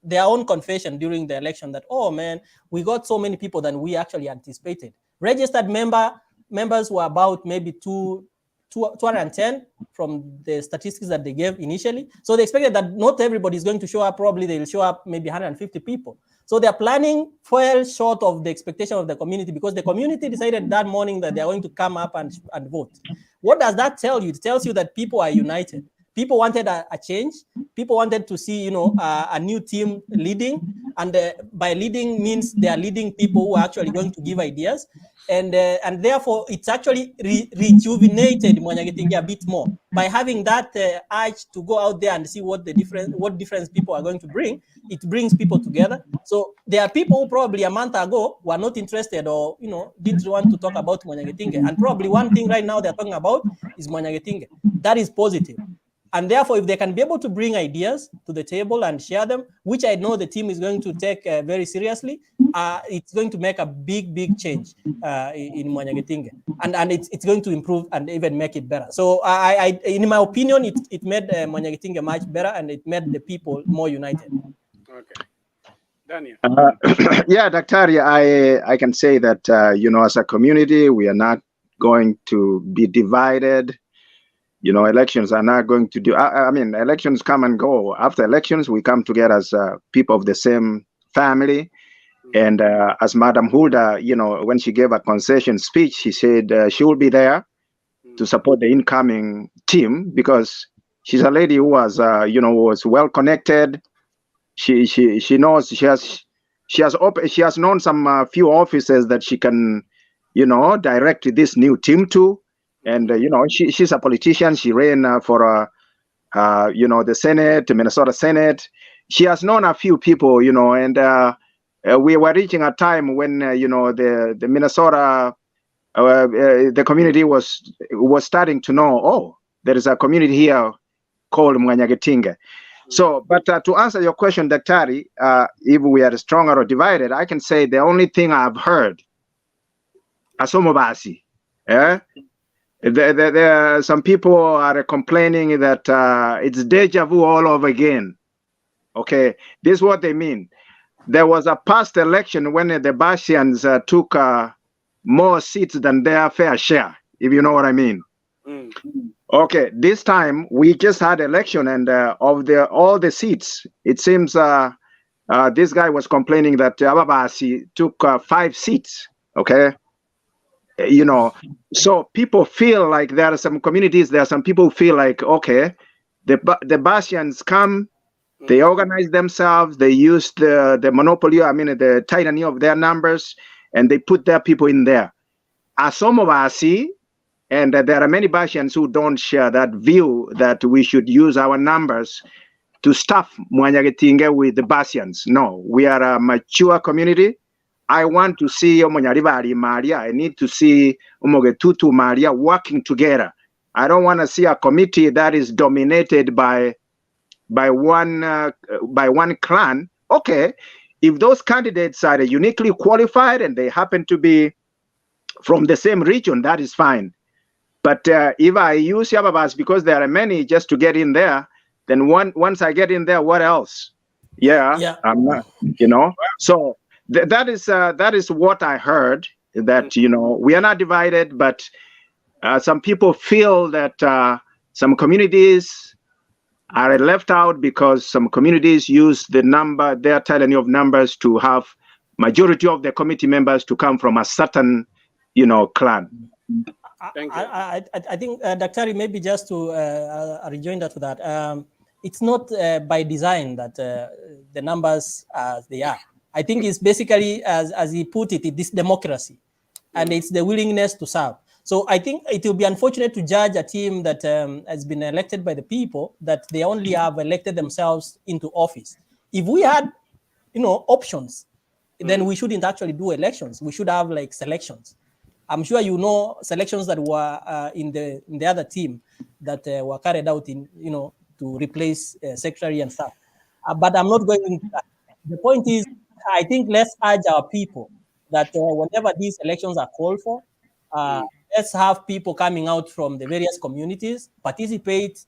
Their own confession during the election that, oh man, we got so many people than we actually anticipated. Registered members were about maybe 210 from the statistics that they gave initially. So they expected that not everybody is going to show up. Probably they'll show up maybe 150 people. So they're planning fell short of the expectation of the community, because the community decided that morning that they're going to come up and vote. What does that tell you? It tells you that people are united. People wanted a change. People wanted to see, a new team leading, and by leading means they are leading people who are actually going to give ideas, and therefore it's actually rejuvenated Mwanyagetinge a bit more by having that urge to go out there and see what difference people are going to bring. It brings people together. So there are people who probably a month ago were not interested, or didn't want to talk about Mwanyagetinge, and probably one thing right now they're talking about is Mwanyagetinge. That is positive. And therefore, if they can be able to bring ideas to the table and share them, which I know the team is going to take very seriously, it's going to make a big change in Mwanyagetinge. And it's going to improve and even make it better. So in my opinion, it made Mwanyagetinge much better, and it made the people more united. Okay. Daniel. Yeah, Daktari, I can say that, as a community, we are not going to be divided. Elections are not going to do, elections come and go. After elections, we come together as people of the same family. And as Madam Hulda, when she gave a concession speech, she said she will be there to support the incoming team, because she's a lady who was, was well connected. She knows, she has known some few officers that she can, direct this new team to. And, she's a politician. She ran for, the Senate, the Minnesota Senate. She has known a few people, and we were reaching a time when, the Minnesota, the community was starting to know, oh, there is a community here called Mwanyagetinge. So, but to answer your question, Daktari, if we are stronger or divided, I can say the only thing I've heard, Asomobasi, some people are complaining that it's deja vu all over again. Okay, this is what they mean. There was a past election when the Basians took more seats than their fair share, if you know what I mean. Okay, this time we just had election, and of all the seats, it seems this guy was complaining that Ababasi took 5 seats. Okay. So people feel like there are some communities, there are some people who feel like, okay, the Basians come, they organize themselves, they use the monopoly, the tyranny of their numbers, and they put their people in there. Asomobasi, and there are many Basians who don't share that view that we should use our numbers to stuff Mwanyagetinge with the Basians. No, we are a mature community. I want to see Omonyaribari Maria. I need to see Omogetutu Maria working together. I don't want to see a committee that is dominated by one clan. Okay, if those candidates are uniquely qualified and they happen to be from the same region, that is fine. But if I use Yababas because there are many just to get in there, then once I get in there, what else? Yeah. I'm not, So that is what I heard, that, we are not divided, but some people feel that some communities are left out because some communities use their tyranny of numbers to have majority of the committee members to come from a certain, clan. Thank you. I think, Daktari, maybe just to rejoinder to that, it's not by design that the numbers as they are. I think it's basically, as he put it, this democracy, and it's the willingness to serve. So I think it will be unfortunate to judge a team that has been elected by the people, that they only have elected themselves into office. If we had, options, then we shouldn't actually do elections. We should have like selections. I'm sure selections that were in the other team that were carried out in, to replace secretary and stuff. But I'm not going into that. The point is, I think let's urge our people that whenever these elections are called for, let's have people coming out from the various communities, participate,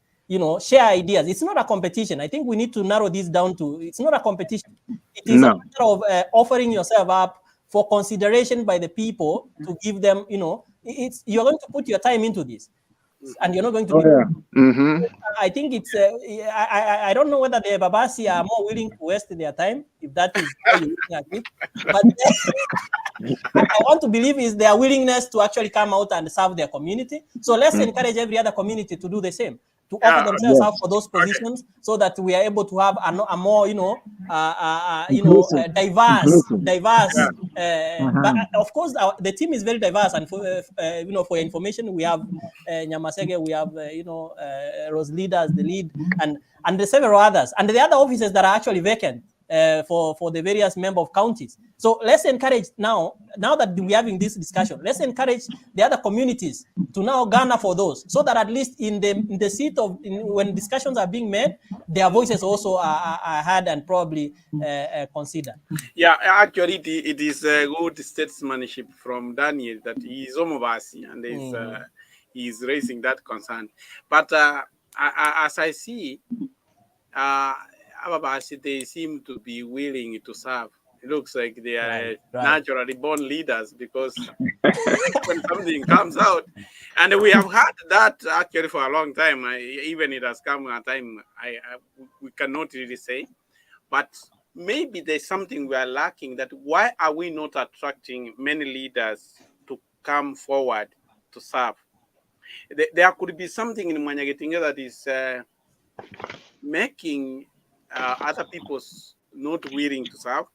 share ideas. It's not a competition. I think we need to narrow this down to, it's not a competition. It is a matter of offering yourself up for consideration by the people to give them, you're going to put your time into this. And you're not going to I think it's I don't know whether the Babasi are more willing to waste their time, if that is how you're looking at it. But I want to believe is their willingness to actually come out and serve their community. So let's encourage every other community to do the same, to offer themselves out for those positions, so that we are able to have a more diverse. But of course, the team is very diverse, and for for information, we have Nyamasege, we have Rose Leaders, the lead, and the several others, and the other offices that are actually vacant for the various member of counties. So let's encourage now that we're having this discussion, let's encourage the other communities to now garner for those, so that at least in the seat of when discussions are being made, their voices also are heard and probably considered. Yeah, actually, it is good statesmanship from Daniel that he is Omobasi and he's raising that concern. But as I see, Ababasi, they seem to be willing to serve. It looks like they are naturally born leaders, because when something comes out, and we have had that actually for a long time, even it has come a time we cannot really say, but maybe there's something we are lacking. That why are we not attracting many leaders to come forward to serve? There could be something in Mwanyagetinge that is making other people's not willing to serve.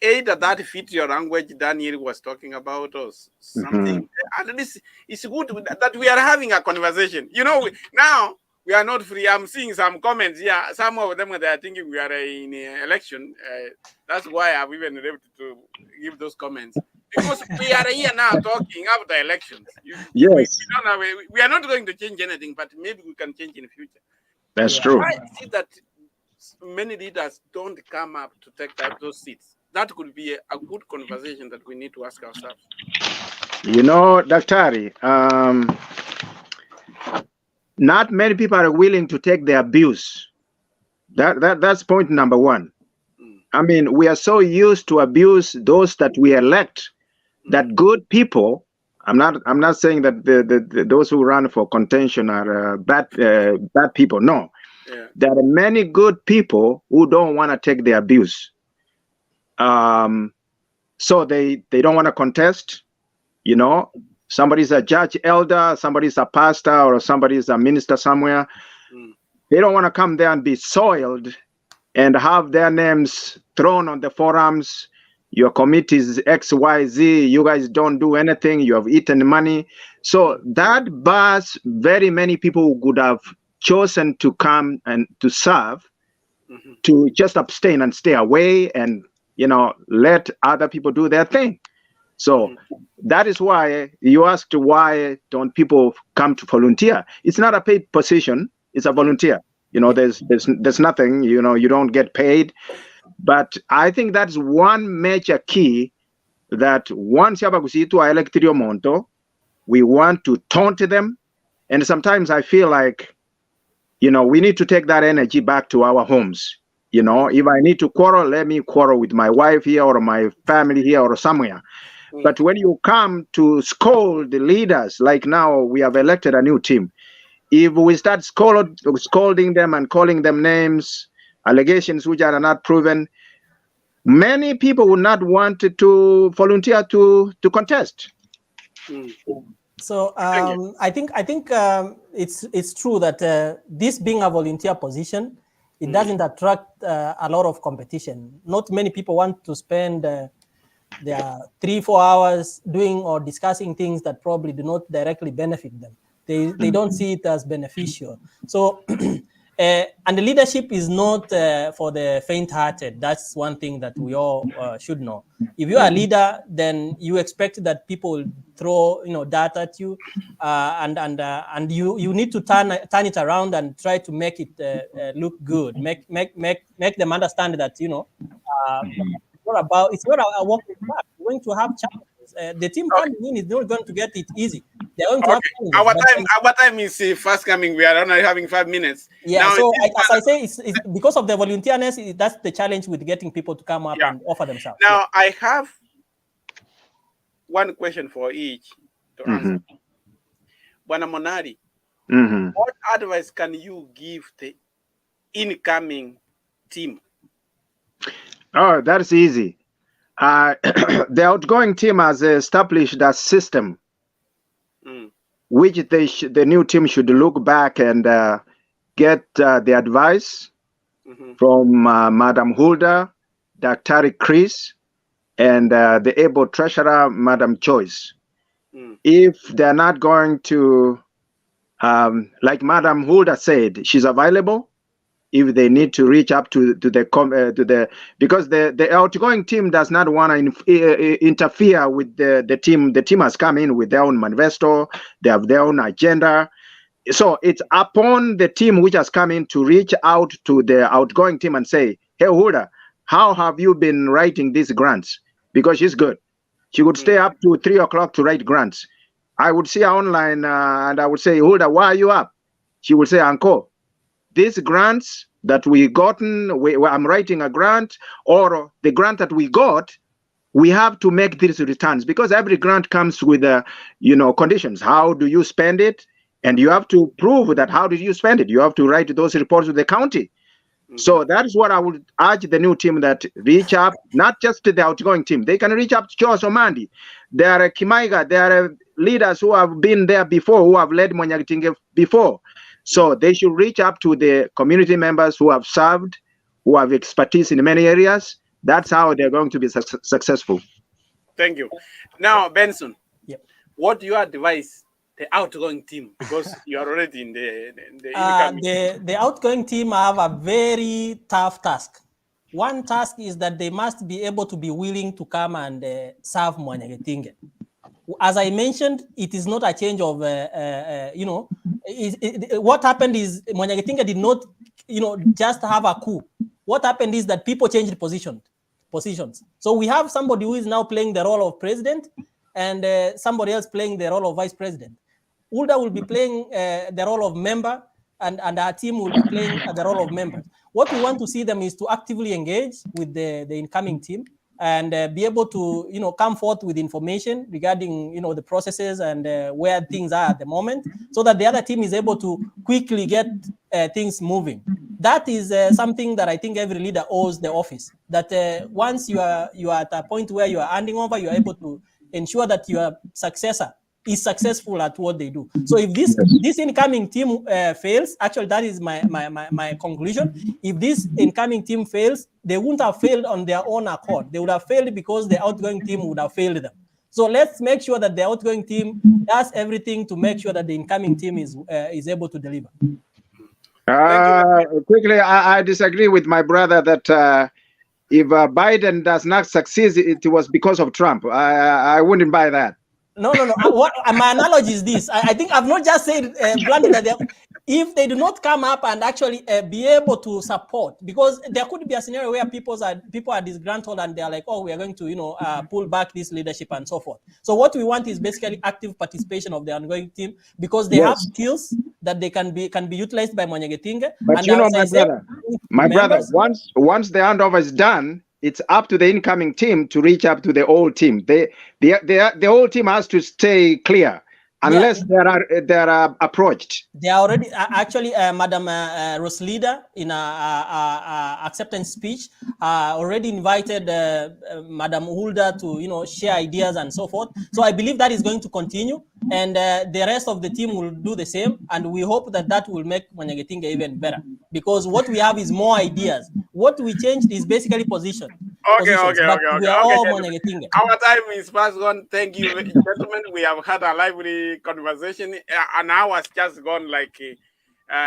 Either that fit your language Daniel was talking about, or something. At least it's good that we are having a conversation. Now we are not free. I'm seeing some comments here. Some of them, they are thinking we are in an election. That's why I've even been able to give those comments. Because we are here now talking after elections. Yes. We are not going to change anything, but maybe we can change in the future. That's true. Why is it that many leaders don't come up to take those seats? That could be a good conversation that we need to ask ourselves. Daktari, not many people are willing to take the abuse. That's point number one. I mean, we are so used to abuse those that we elect, that good people. I'm not saying that those who run for contention are bad people. No, there are many good people who don't want to take the abuse. So they don't want to contest. Somebody's a judge elder, somebody's a pastor, or somebody's a minister somewhere. They don't want to come there and be soiled and have their names thrown on the forums. Your committee is XYZ, you guys don't do anything, you have eaten money. So that bars very many people who could have chosen to come and to serve, to just abstain and stay away and let other people do their thing. So that is why you asked, why don't people come to volunteer? It's not a paid position, it's a volunteer. There's nothing, you don't get paid. But I think that's one major key, that once Yabagusitu electrio monto, we want to taunt them. And sometimes I feel like, we need to take that energy back to our homes. If I need to quarrel, let me quarrel with my wife here or my family here or somewhere. But when you come to scold the leaders, like now we have elected a new team, if we start scolding them and calling them names, allegations which are not proven, many people would not want to volunteer to contest. So I think it's true that this being a volunteer position, it doesn't attract a lot of competition. Not many people want to spend They are 3-4 hours doing or discussing things that probably do not directly benefit them. They don't see it as beneficial. So, and the leadership is not for the faint-hearted. That's one thing that we all should know. If you are a leader, then you expect that people will throw dirt at you, and you need to turn it around and try to make it look good. Make them understand that it's not a walk in the park. You're going to have challenges. The team coming in is not going to get it easy. They're going to have challenges. Our time is fast coming. We are only having 5 minutes. Yeah, now, so as I say, it's because of the volunteerness, that's the challenge with getting people to come up and offer themselves. Now, I have one question for each to answer. Bwana Monari, what advice can you give the incoming team? Oh, that's easy. The outgoing team has established a system which the new team should look back and get the advice from Madam Hulda, Dr. Chris, and the able treasurer, Madam Choice. If they're not going to, like Madam Hulda said, she's available. If they need to reach up to the because the outgoing team does not want to interfere with the team. The team has come in with their own manifesto. They have their own agenda. So it's upon the team which has come in to reach out to the outgoing team and say, "Hey, Hulda, how have you been writing these grants?" Because she's good. She would stay up to 3 o'clock to write grants. I would see her online and I would say, "Hulda, why are you up?" She would say, "Uncle, these grants that we gotten, I'm writing a grant, or the grant that we got, we have to make these returns because every grant comes with conditions. How do you spend it? And you have to prove that how did you spend it? You have to write those reports to the county." So that is what I would urge the new team, that reach up, not just to the outgoing team. They can reach up to Joe Somandi. There are Kimaiga, there are leaders who have been there before, who have led Mwanyagetinge before. So they should reach up to the community members who have served, who have expertise in many areas. That's how they're going to be successful. Thank you. Now, Benson, what do you advise the outgoing team? Because you are already in the incoming. The outgoing team have a very tough task. One task is that they must be able to be willing to come and serve Mwanyagetinge. As I mentioned, it is not a change of, what happened is Mwanyagetinge did not, just have a coup. What happened is that people changed positions. So we have somebody who is now playing the role of president and somebody else playing the role of vice president. Hulda will be playing the role of member and our team will be playing the role of members. What we want to see them is to actively engage with the incoming team and be able to, come forth with information regarding, the processes and where things are at the moment, so that the other team is able to quickly get things moving. That is something that I think every leader owes the office. That once you are at a point where you are handing over, you are able to ensure that your successor is successful at what they do. So if this incoming team fails, actually that is my conclusion. If this incoming team fails, they wouldn't have failed on their own accord. They would have failed because the outgoing team would have failed them. So let's make sure that the outgoing team does everything to make sure that the incoming team is able to deliver. Quickly, I disagree with my brother that if Biden does not succeed, it was because of Trump. I wouldn't buy that. No. My analogy is this. I think I've not just said bluntly that if they do not come up and actually be able to support, because there could be a scenario where people are disgruntled and they're like, oh, we are going to pull back this leadership and so forth. So what we want is basically active participation of the ongoing team, because they have skills that they can be utilized by Mwanyagetinge. But my brother, once the handover is done, it's up to the incoming team to reach up to the old team. The old team has to stay clear unless they are approached. They are already actually, Madam Roslida in a acceptance speech already invited Madam Hulda to share ideas and so forth. So I believe that is going to continue, and the rest of the team will do the same. And we hope that will make Mwanyagetinge even better, because what we have is more ideas. What we changed is basically position. positions. But we are all Mwanyagetinge. Our time is fast gone. Thank you, gentlemen. We have had a lively conversation. An hour's just gone. Like,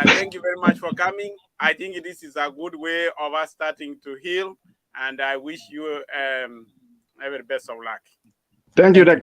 thank you very much for coming. I think this is a good way of us starting to heal, and I wish you every best of luck. Thank you, Dr.